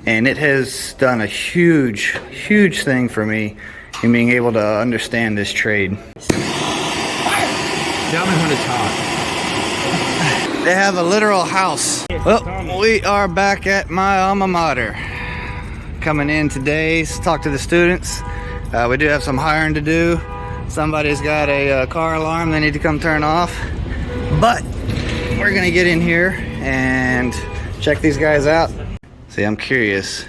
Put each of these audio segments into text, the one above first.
and it has done a huge thing for me in being able to understand this trade. Tell me when it's hot. They have a literal house. Well, we are back at my alma mater. Coming in today to talk to the students. We do have some hiring to do. Somebody's got a car alarm they need to come turn off. But we're gonna get in here and check these guys out. See, I'm curious.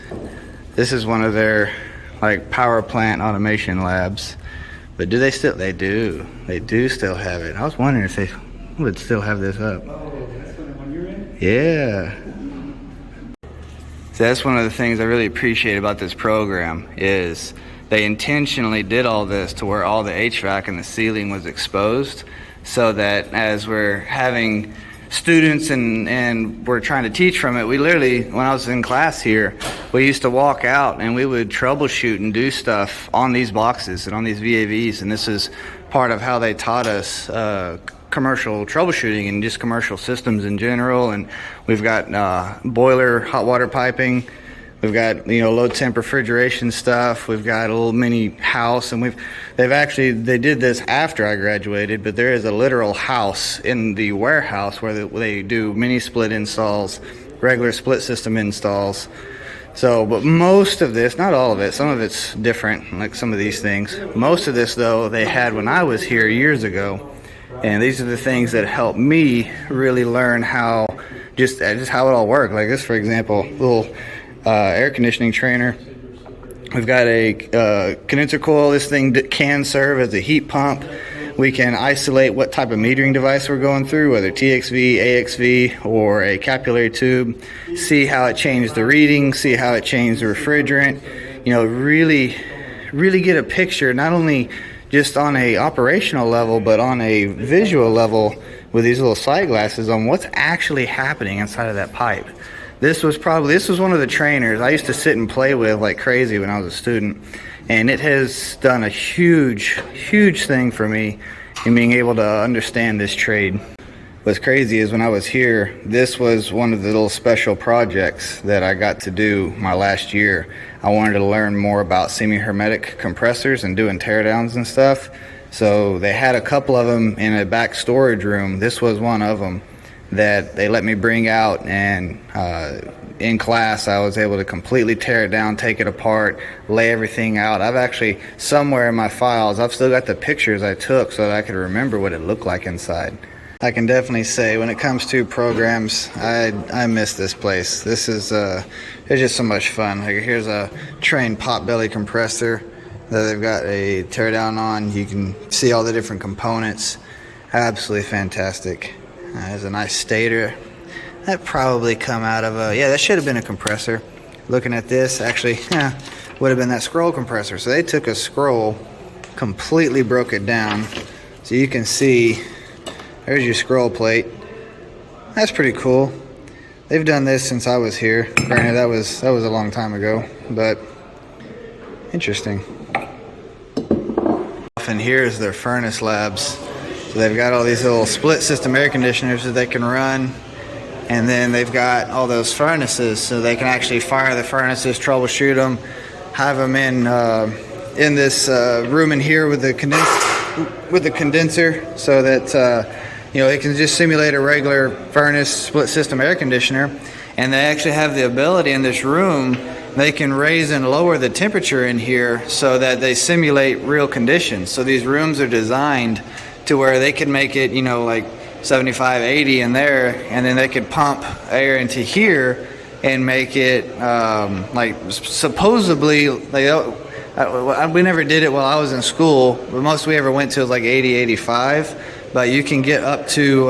This is one of their like power plant automation labs. But do they still? They do. They do still have it. I was wondering if they would still have this up. Oh, that's the one you're in? Yeah. So that's one of the things I really appreciate about this program is they intentionally did all this to where all the HVAC and the ceiling was exposed, so that as we're having students and we're trying to teach from it, we literally, when I was in class here, we used to walk out and we would troubleshoot and do stuff on these boxes and on these VAVs, and this is part of how they taught us commercial troubleshooting and just commercial systems in general. And we've got boiler hot water piping, we've got low temp refrigeration stuff, we've got a little mini house, and they did this after I graduated, but there is a literal house in the warehouse where they do mini split installs, regular split system installs. So, but most of this, not all of it, some of it's different, like some of these things. Most of this though, they had when I was here years ago. And these are the things that helped me really learn how, just how it all worked. Like this, for example, little air conditioning trainer. We've got a condenser coil. This thing can serve as a heat pump. We can isolate what type of metering device we're going through, whether TXV, AXV, or a capillary tube. See how it changed the reading, see how it changed the refrigerant. Really get a picture, not only just on a operational level, but on a visual level with these little sight glasses on what's actually happening inside of that pipe. This was one of the trainers I used to sit and play with like crazy when I was a student, and it has done a huge thing for me in being able to understand this trade. What's crazy is when I was here, this was one of the little special projects that I got to do my last year. I wanted to learn more about semi-hermetic compressors and doing teardowns and stuff. So they had a couple of them in a back storage room. This was one of them that they let me bring out, and in class I was able to completely tear it down, take it apart, lay everything out. I've actually, somewhere in my files, I've still got the pictures I took so that I could remember what it looked like inside. I can definitely say when it comes to programs, I miss this place. This is it's just so much fun. Like here's a trained Potbelly Compressor that they've got a teardown on. You can see all the different components. Absolutely fantastic. There's a nice stator. That probably come out of a, yeah, that should have been a compressor. Looking at this, actually, would have been that scroll compressor. So they took a scroll, completely broke it down. So you can see, there's your scroll plate. That's pretty cool. They've done this since I was here. Granted, that was a long time ago, but interesting. And here's their furnace labs. So they've got all these little split system air conditioners that they can run, and then they've got all those furnaces, so they can actually fire the furnaces, troubleshoot them, have them in this room in here with the condenser, so that they can just simulate a regular furnace split system air conditioner. And they actually have the ability in this room, they can raise and lower the temperature in here so that they simulate real conditions. So these rooms are designed to where they can make it, like 75, 80 in there, and then they could pump air into here and make it supposedly, we never did it while I was in school. The most we ever went to was like 80, 85, but you can get up to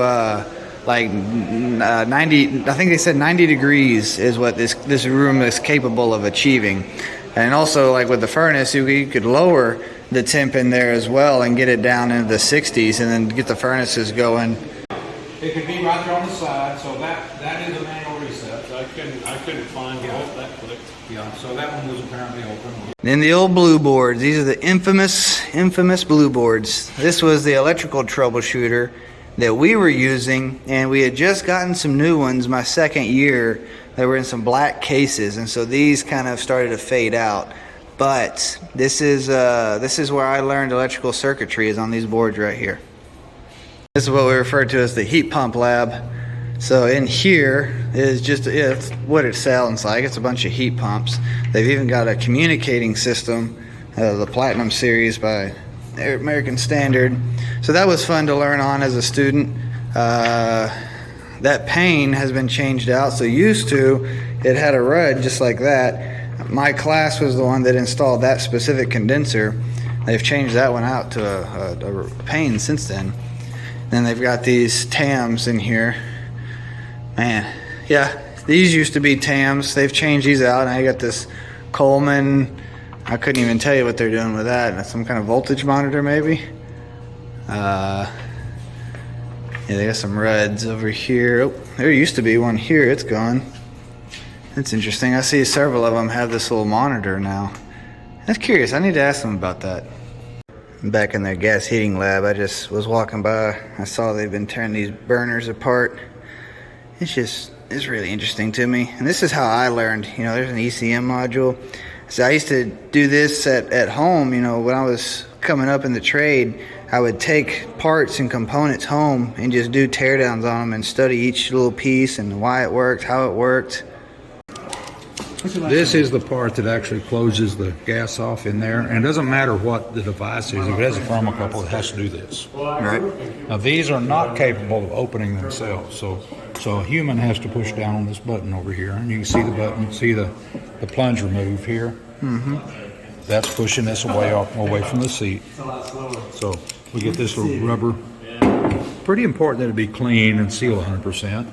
90, I think they said 90 degrees is what this room is capable of achieving. And also, like with the furnace, you could lower the temp in there as well and get it down into the 60s and then get the furnaces going. It could be right there on the side, so that is a manual reset. So I couldn't find that click. Yeah, so that one was apparently open. Then the old blue boards. These are the infamous blue boards. This was the electrical troubleshooter that we were using, and we had just gotten some new ones my second year They were in some black cases, and so these kind of started to fade out. But this is where I learned electrical circuitry, is on these boards right here. This is what we refer to as the heat pump lab. So in here is just, it's what it sounds like. It's a bunch of heat pumps. They've even got a communicating system, the Platinum series by American Standard. So that was fun to learn on as a student. That pane has been changed out. So used to, it had a rud just like that. My class was the one that installed that specific condenser. They've changed that one out to a pane since then. Then they've got these TAMs in here. Man, yeah, these used to be TAMs. They've changed these out, and I got this Coleman. I couldn't even tell you what they're doing with that. That's some kind of voltage monitor, maybe. Yeah, they got some RUDs over here. Oh, there used to be one here. It's gone. That's interesting. I see several of them have this little monitor now. That's curious. I need to ask them about that. Back in their gas heating lab, I just was walking by. I saw they've been tearing these burners apart. It's really interesting to me. And this is how I learned. You know, there's an ECM module. So I used to do this at home, you know, when I was coming up in the trade. I would take parts and components home and just do teardowns on them and study each little piece and why it worked, how it worked. This is the part that actually closes the gas off in there, and it doesn't matter what the device is. If it has a thermocouple, it has to do this. Right. Now these are not capable of opening themselves, so a human has to push down on this button over here, and you can see the button, see the plunger move here. Mm-hmm. That's pushing this away from the seat. So we get this little rubber. Pretty important that it be clean and sealed 100%.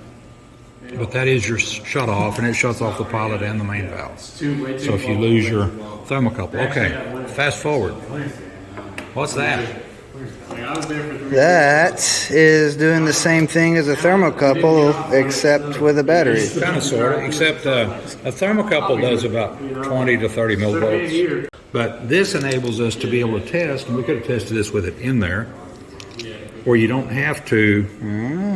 But that is your shut off, and it shuts off the pilot and the main valve. So if you lose your thermocouple, okay, fast forward. What's that? That is doing the same thing as a thermocouple, except with a battery. Kind of, sort of, except a thermocouple does about 20 to 30 millivolts. But this enables us to be able to test, and we could have tested this with it in there, where you don't have to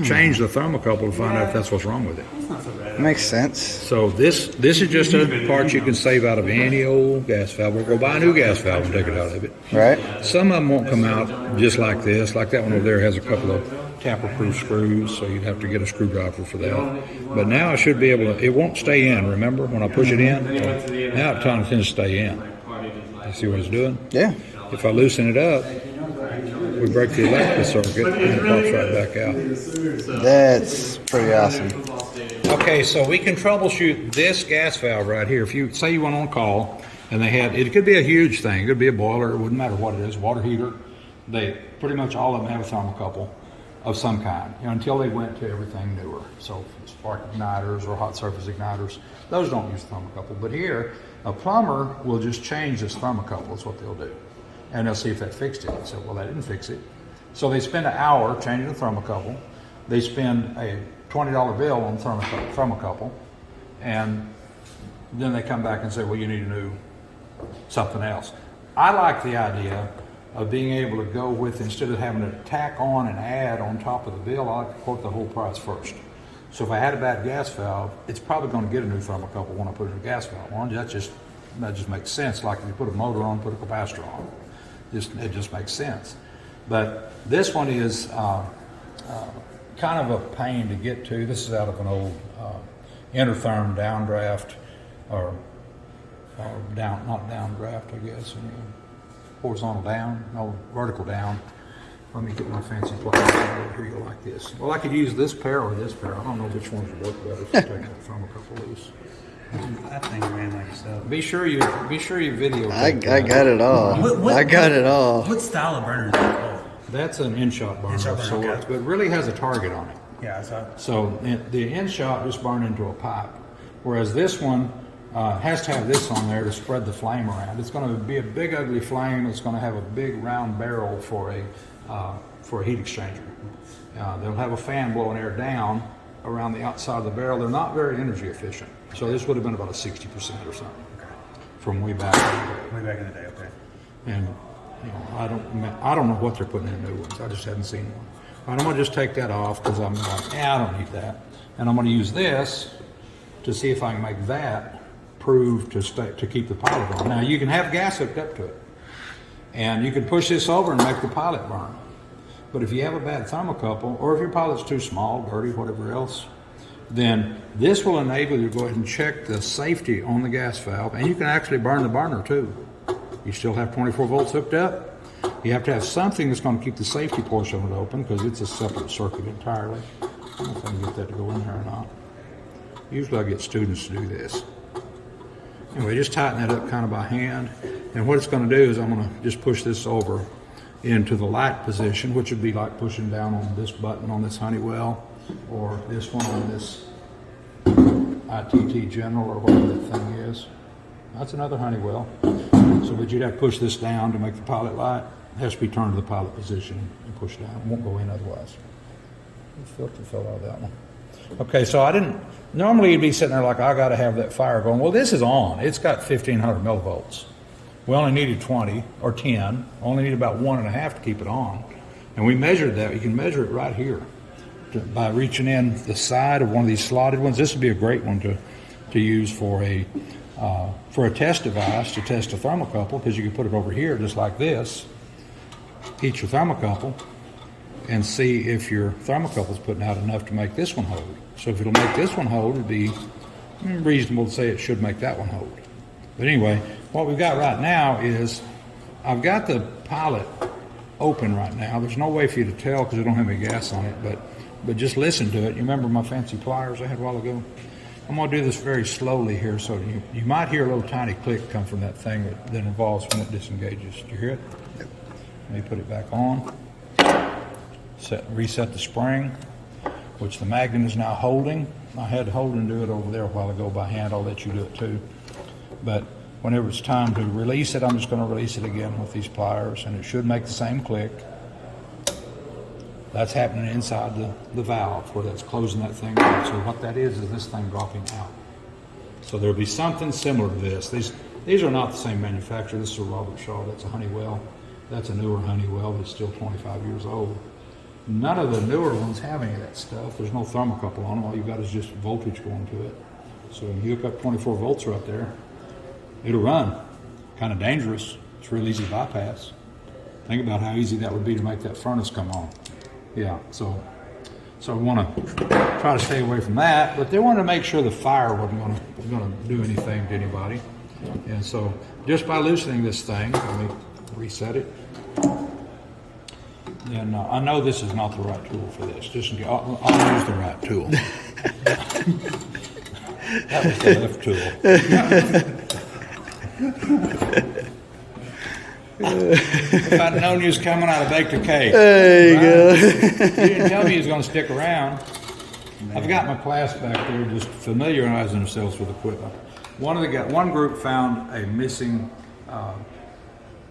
change the thermocouple to find out if that's what's wrong with it. Makes sense. So this is just a part you can save out of any old gas valve. We'll go buy a new gas valve and take it out of it. Right. Some of them won't come out just like this. Like that one over there has a couple of tamper-proof screws, so you'd have to get a screwdriver for that. But now I should be able to, it won't stay in, remember, when I push it in? Now it tends to stay in. You see what it's doing? Yeah. If I loosen it up, we break the electrical circuit and it pops right back out. That's pretty awesome. Okay, so we can troubleshoot this gas valve right here. If you say you went on call and they had, it could be a huge thing. It could be a boiler. It wouldn't matter what it is, water heater. They pretty much all of them have a thermocouple of some kind, you know, until they went to everything newer. So spark igniters or hot surface igniters, those don't use thermocouple. But here, a plumber will just change this thermocouple. That's what they'll do. And they'll see if that fixed it. So, well, that didn't fix it. So they spend an hour changing the thermocouple. They spend a $20 bill on thermocouple, and then they come back and say, well, you need a new something else. I like the idea of being able to go with, instead of having to tack on and add on top of the bill, I like to quote the whole price first. So if I had a bad gas valve, it's probably going to get a new thermocouple when I put a new gas valve on. That just makes sense. Like if you put a motor on, put a capacitor on. It just makes sense. But this one is kind of a pain to get to. This is out of an old Intertherm downdraft, or down, not downdraft, I guess. Horizontal down, no, vertical down. Let me get my fancy pliers over here like this. Well, I could use this pair or this pair. I don't know which ones would work better. So take that from a couple loose. That thing ran like yourself. Be sure you video. I got it all. I got it all. What style of burner is that called? That's an in-shot burner of sorts, okay. But it really has a target on it. Yeah, I saw it. So the in-shot just burn into a pipe, whereas this one has to have this on there to spread the flame around. It's going to be a big ugly flame. It's going to have a big round barrel for a heat exchanger. They'll have a fan blowing air down around the outside of the barrel. They're not very energy efficient. So this would have been about a 60% or something from way back in the day. Way back in the day, okay. And you know, I don't know what they're putting in new ones. I just hadn't seen one. But I'm going to just take that off because I'm like, I don't need that. And I'm going to use this to see if I can make that prove to keep the pilot on. Now you can have gas hooked up to it, and you can push this over and make the pilot burn. But if you have a bad thermocouple, or if your pilot's too small, dirty, whatever else, then this will enable you to go ahead and check the safety on the gas valve, and you can actually burn the burner too. You still have 24 volts hooked up. You have to have something that's going to keep the safety portion of it open, because it's a separate circuit entirely. I don't know if I can get that to go in there or not. Usually I get students to do this. Anyway, just tighten that up kind of by hand. And what it's going to do is I'm going to just push this over into the light position, which would be like pushing down on this button on this Honeywell, or this one on this ITT General, or whatever that thing is. That's another Honeywell. So, but you'd have to push this down to make the pilot light. It has to be turned to the pilot position and pushed down. It won't go in otherwise. The filter fell out of that one. Okay, so I didn't, normally you'd be sitting there like, I got to have that fire going. Well, this is on. It's got 1500 millivolts. We only needed 20 or 10. Only need about 1.5 to keep it on. And we measured that. You can measure it right here by reaching in the side of one of these slotted ones. This would be a great one to use for a test device, to test a thermocouple, because you can put it over here just like this, heat your thermocouple, and see if your thermocouple's putting out enough to make this one hold. So if it'll make this one hold, it'd be reasonable to say it should make that one hold. But anyway, what we've got right now is, I've got the pilot open right now. There's no way for you to tell because I don't have any gas on it, but just listen to it. You remember my fancy pliers I had a while ago? I'm going to do this very slowly here, so you might hear a little tiny click come from that thing that involves when it disengages. Do you hear it? Yep. Let me put it back on. Reset the spring, which the magnet is now holding. I had Holden do it over there a while ago by hand. I'll let you do it too. But whenever it's time to release it, I'm just going to release it again with these pliers, and it should make the same click. That's happening inside the valve where that's closing that thing out. So what that is this thing dropping out. So there'll be something similar to this. These are not the same manufacturer. This is a Robert Shaw. That's a Honeywell. That's a newer Honeywell that's still 25 years old. None of the newer ones have any of that stuff. There's no thermocouple on them. All you've got is just voltage going to it. So when you hook up 24 volts right there, it'll run. Kind of dangerous. It's real easy to bypass. Think about how easy that would be to make that furnace come on. Yeah, so we want to try to stay away from that, but they wanted to make sure the fire wasn't going to do anything to anybody. And so just by loosening this thing, let me reset it. And I know this is not the right tool for this. Just in case, I'll use the right tool. That was the left tool. If I'd known you was coming, I'd have baked a cake. There you go. You didn't tell me you was going to stick around. I've got my class back there just familiarizing themselves with equipment. One group found a missing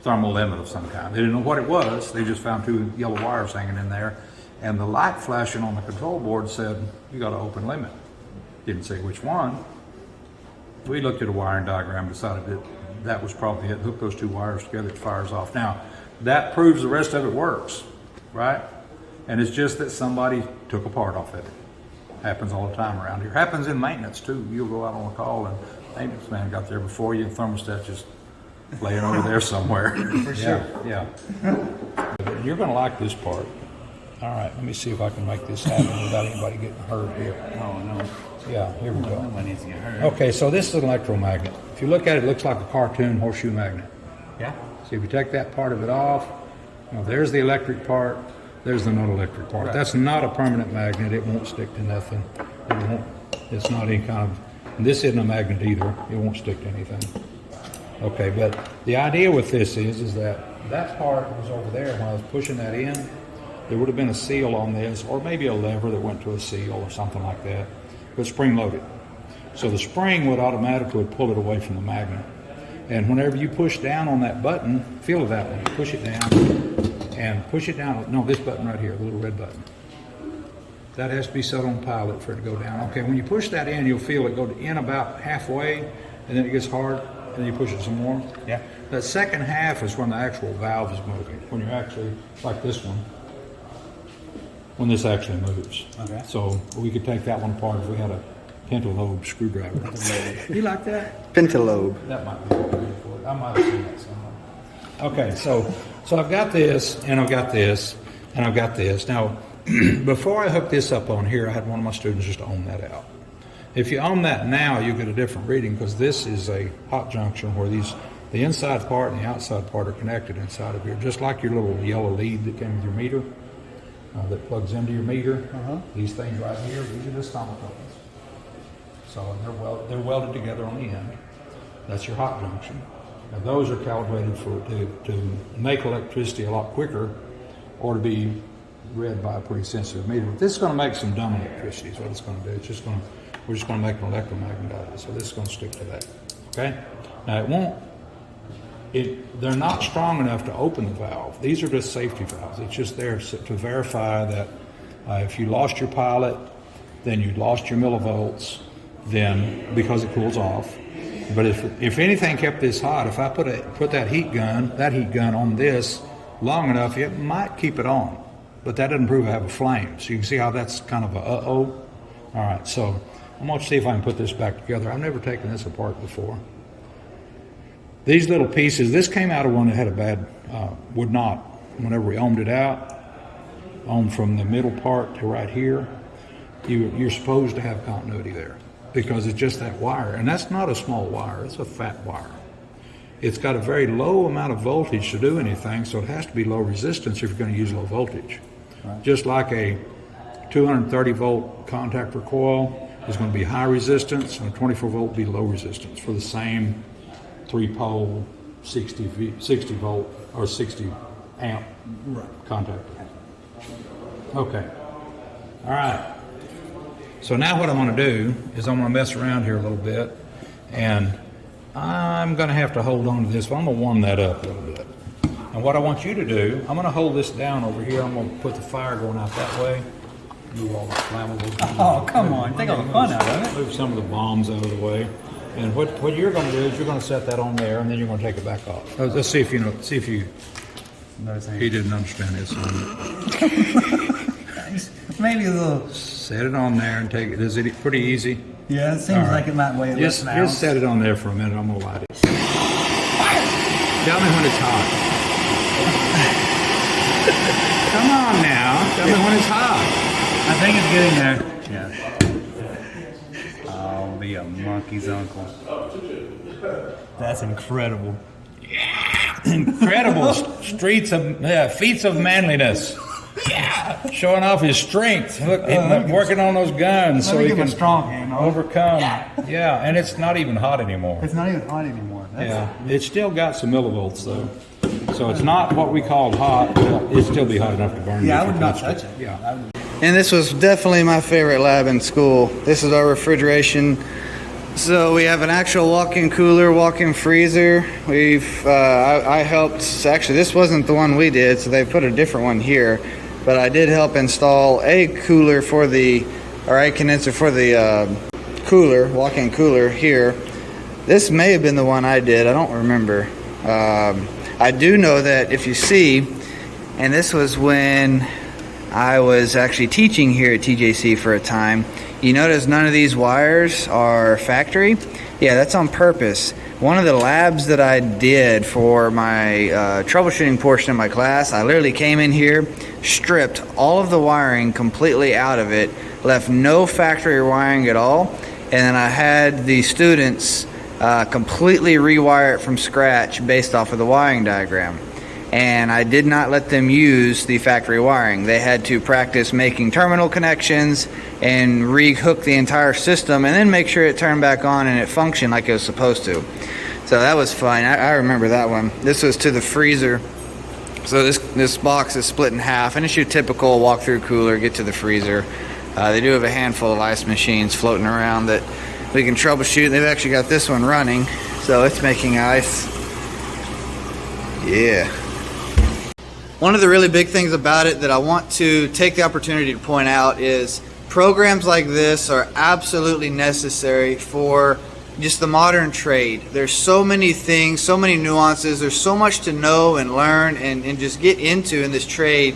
thermal limit of some kind. They didn't know what it was. They just found 2 yellow wires hanging in there, and the light flashing on the control board said, you got an open limit. Didn't say which one. We looked at a wiring diagram, decided that was probably it. Hook those 2 wires together, it fires off. Now, that proves the rest of it works, right? And it's just that somebody took a part off of it. Happens all the time around here. Happens in maintenance too. You'll go out on a call and maintenance man got there before you, and thermostat just laying over there somewhere. For sure. Yeah. You're going to like this part. All right, let me see if I can make this happen without anybody getting hurt here. Oh, no. Yeah, here we go. Nobody needs to get hurt. Okay, so this is an electromagnet. If you look at it, it looks like a cartoon horseshoe magnet. Yeah? So if you take that part of it off, there's the electric part, there's the non-electric part. Right. That's not a permanent magnet. It won't stick to nothing. It's not any kind of, and this isn't a magnet either. It won't stick to anything. Okay, but the idea with this is that part was over there. When I was pushing that in, there would have been a seal on this, or maybe a lever that went to a seal or something like that. But spring loaded. So the spring would automatically pull it away from the magnet. And whenever you push down on that button, feel it that way, push it down and push it down. No, this button right here, the little red button. That has to be set on pilot for it to go down. Okay, when you push that in, you'll feel it go in about halfway, and then it gets hard, and then you push it some more. Yeah. That second half is when the actual valve is moving. When you're actually, like this one, when this actually moves. Okay. So we could take that one apart if we had a pentalobe screwdriver. You like that? Pentalobe. That might be what we're for it. I might have seen that somewhere. Okay, so I've got this, and I've got this, and I've got this. Now, before I hook this up on here, I had one of my students just ohm that out. If you ohm that now, you get a different reading because this is a hot junction where the inside part and the outside part are connected inside of here, just like your little yellow lead that came with your meter, that plugs into your meter. These things right here, these are just thermocouples. So they're welded together on the end. That's your hot junction. Now those are calibrated to make electricity a lot quicker, or to be read by a pretty sensitive meter. But this is going to make some dumb electricity. Is what it's going to do. We're just going to make an electromagnet out of it. So this is going to stick to that. Okay. Now they're not strong enough to open the valve. These are just safety valves. It's just there to verify that if you lost your pilot, then you lost your millivolts, then because it cools off. But if anything kept this hot, if I put that heat gun on this long enough, it might keep it on. But that doesn't prove I have a flame. So you can see how that's kind of a uh-oh. All right, so I'm going to see if I can put this back together. I've never taken this apart before. These little pieces, this came out of one that had a bad, would not, whenever we ohmed it out, ohmed from the middle part to right here, you're supposed to have continuity there because it's just that wire. And that's not a small wire, it's a fat wire. It's got a very low amount of voltage to do anything, so it has to be low resistance if you're going to use low voltage. Right. Just like a 230 volt contactor coil is going to be high resistance, and a 24 volt will be low resistance for the same 3-pole 60 volt or 60 amp contactor. Okay. All right. So now what I'm going to do is I'm going to mess around here a little bit, and I'm going to have to hold on to this, but I'm going to warm that up a little bit. And what I want you to do, I'm going to hold this down over here. I'm going to put the fire going out that way. Move all the flammables. Oh, come on. Take all the fun out of it. Move some of the bombs out of the way. And what you're going to do is you're going to set that on there, and then you're going to take it back off. Let's see if you. He didn't understand this. Maybe a little. Set it on there and take it. Is it pretty easy? Yeah, it seems like it might weigh less than an ounce. Just set it on there for a minute. I'm going to light it. Tell me when it's hot. Come on now. Tell me when it's hot. I think it's getting there. Yeah. I'll be a monkey's uncle. That's incredible. Yeah. Incredible feats of manliness. Yeah, showing off his strength. Look, working on those guns so he can overcome. Yeah, and it's not even hot anymore. It's not even hot anymore. It's still got some millivolts though, so it's not what we call hot. But it'd still be hot enough to burn. Yeah, I would not touch it. Yeah. And this was definitely my favorite lab in school. This is our refrigeration. So we have an actual walk-in cooler, walk-in freezer. I helped, actually this wasn't the one we did, so they put a different one here. But I did help install a cooler a condenser for the cooler, walk-in cooler here. This may have been the one I did, I don't remember. I do know that if you see, and this was when I was actually teaching here at TJC for a time, you notice none of these wires are factory. Yeah, that's on purpose. One of the labs that I did for my troubleshooting portion of my class, I literally came in here, stripped all of the wiring completely out of it, left no factory wiring at all, and then I had the students completely rewire it from scratch based off of the wiring diagram. And I did not let them use the factory wiring. They had to practice making terminal connections and re-hook the entire system and then make sure it turned back on and it functioned like it was supposed to. So that was fun. I remember that one. This was to the freezer. So this box is split in half, and it's your typical walk-through cooler, get to the freezer. They do have a handful of ice machines floating around that we can troubleshoot. They've actually got this one running, so it's making ice. Yeah. One of the really big things about it that I want to take the opportunity to point out is programs like this are absolutely necessary for just the modern trade. There's so many things, so many nuances, there's so much to know and learn and just get into in this trade.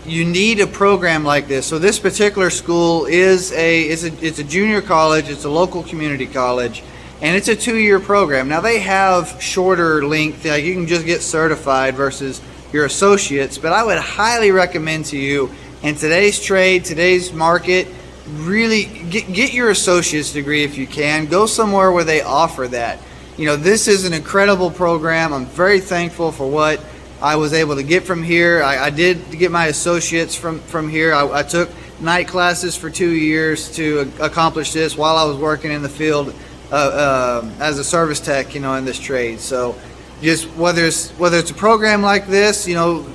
you need a program like this. So this particular school is it's a junior college. It's a local community college, and it's a 2-year program. Now they have shorter length, like you can just get certified versus your associates. But I would highly recommend to you, in today's trade, today's market, really get your associate's degree if you can. Go somewhere where they offer that. You know, this is an incredible program. I'm very thankful for what I was able to get from here. I did get my associates from here. I took night classes for 2 years to accomplish this while I was working in the field as a service tech, you know, in this trade. So just whether it's a program like this, you know,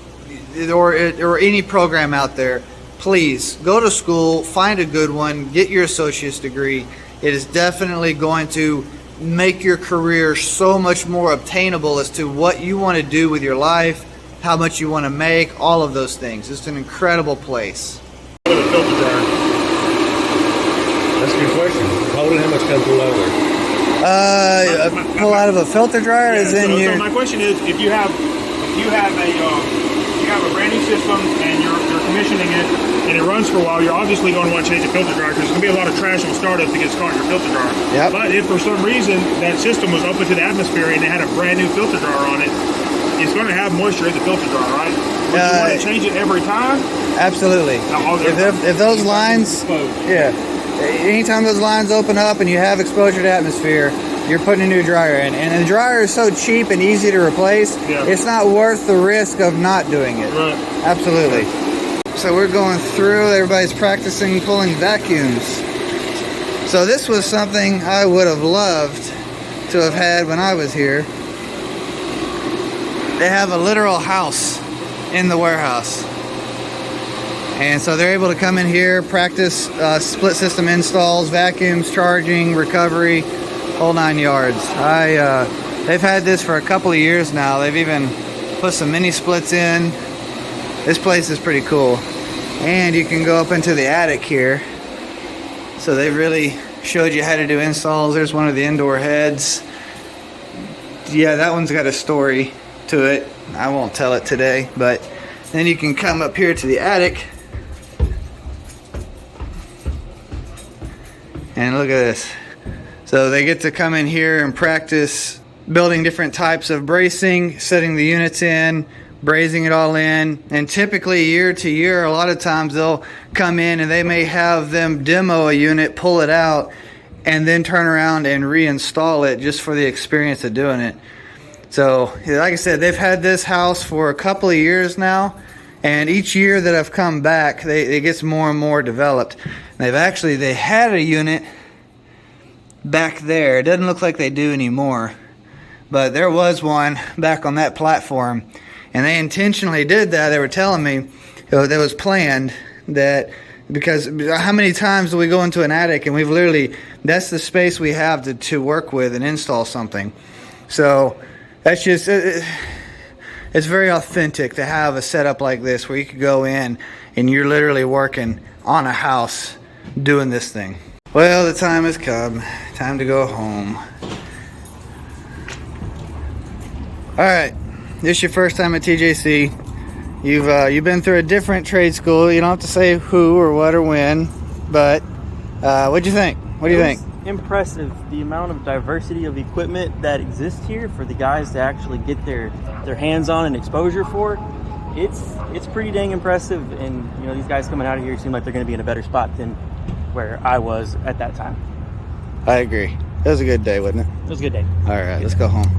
or any program out there, please go to school, find a good one, get your associate's degree. It is definitely going to make your career so much more obtainable as to what you want to do with your life, how much you want to make, all of those things. It's an incredible place. Filter dryer. That's a good question. Holding how much comes lower? Pull out of a filter dryer is in here. So my question is, if you have a brand new system and you're commissioning it and it runs for a while, you're obviously going to want to change the filter dryer because there's going to be a lot of trash on startup that gets caught in your filter dryer. Yep. But if for some reason that system was open to the atmosphere and it had a brand new filter dryer on it, it's going to have moisture in the filter dryer, right? Would you want to change it every time? Absolutely. If those lines, yeah, anytime those lines open up and you have exposure to atmosphere, you're putting a new dryer in. And the dryer is so cheap and easy to replace, it's not worth the risk of not doing it. Right. Absolutely. So we're going through, everybody's practicing pulling vacuums. So this was something I would have loved to have had when I was here. They have a literal house in the warehouse. And so they're able to come in here, practice split system installs, vacuums, charging, recovery, whole 9 yards. They've had this for a couple of years now. They've even put some mini splits in. This place is pretty cool. And you can go up into the attic here. So they really showed you how to do installs. There's one of the indoor heads. Yeah, that one's got a story to it. I won't tell it today, but then you can come up here to the attic and look at this. So they get to come in here and practice building different types of bracing, setting the units in, brazing it all in. And typically year to year, a lot of times they'll come in and they may have them demo a unit, pull it out, and then turn around and reinstall it just for the experience of doing it. So like I said, they've had this house for a couple of years now, and each year that I've come back, it gets more and more developed. They had a unit back there. It doesn't look like they do anymore, but there was one back on that platform, and they intentionally did that. They were telling me that was planned, that because how many times do we go into an attic and that's the space we have to work with and install something. So that's just it's very authentic to have a setup like this where you could go in and you're literally working on a house doing this thing. Well, the time has come. Time to go home. Alright, this is your first time at TJC. You've been through a different trade school. You don't have to say who or what or when, but what'd you think? What do you think? Impressive, the amount of diversity of equipment that exists here for the guys to actually get their hands on and exposure for. It's pretty dang impressive, and you know, these guys coming out of here seem like they're going to be in a better spot than where I was at that time. I agree. It was a good day, wasn't it? It was a good day. All right, let's go home.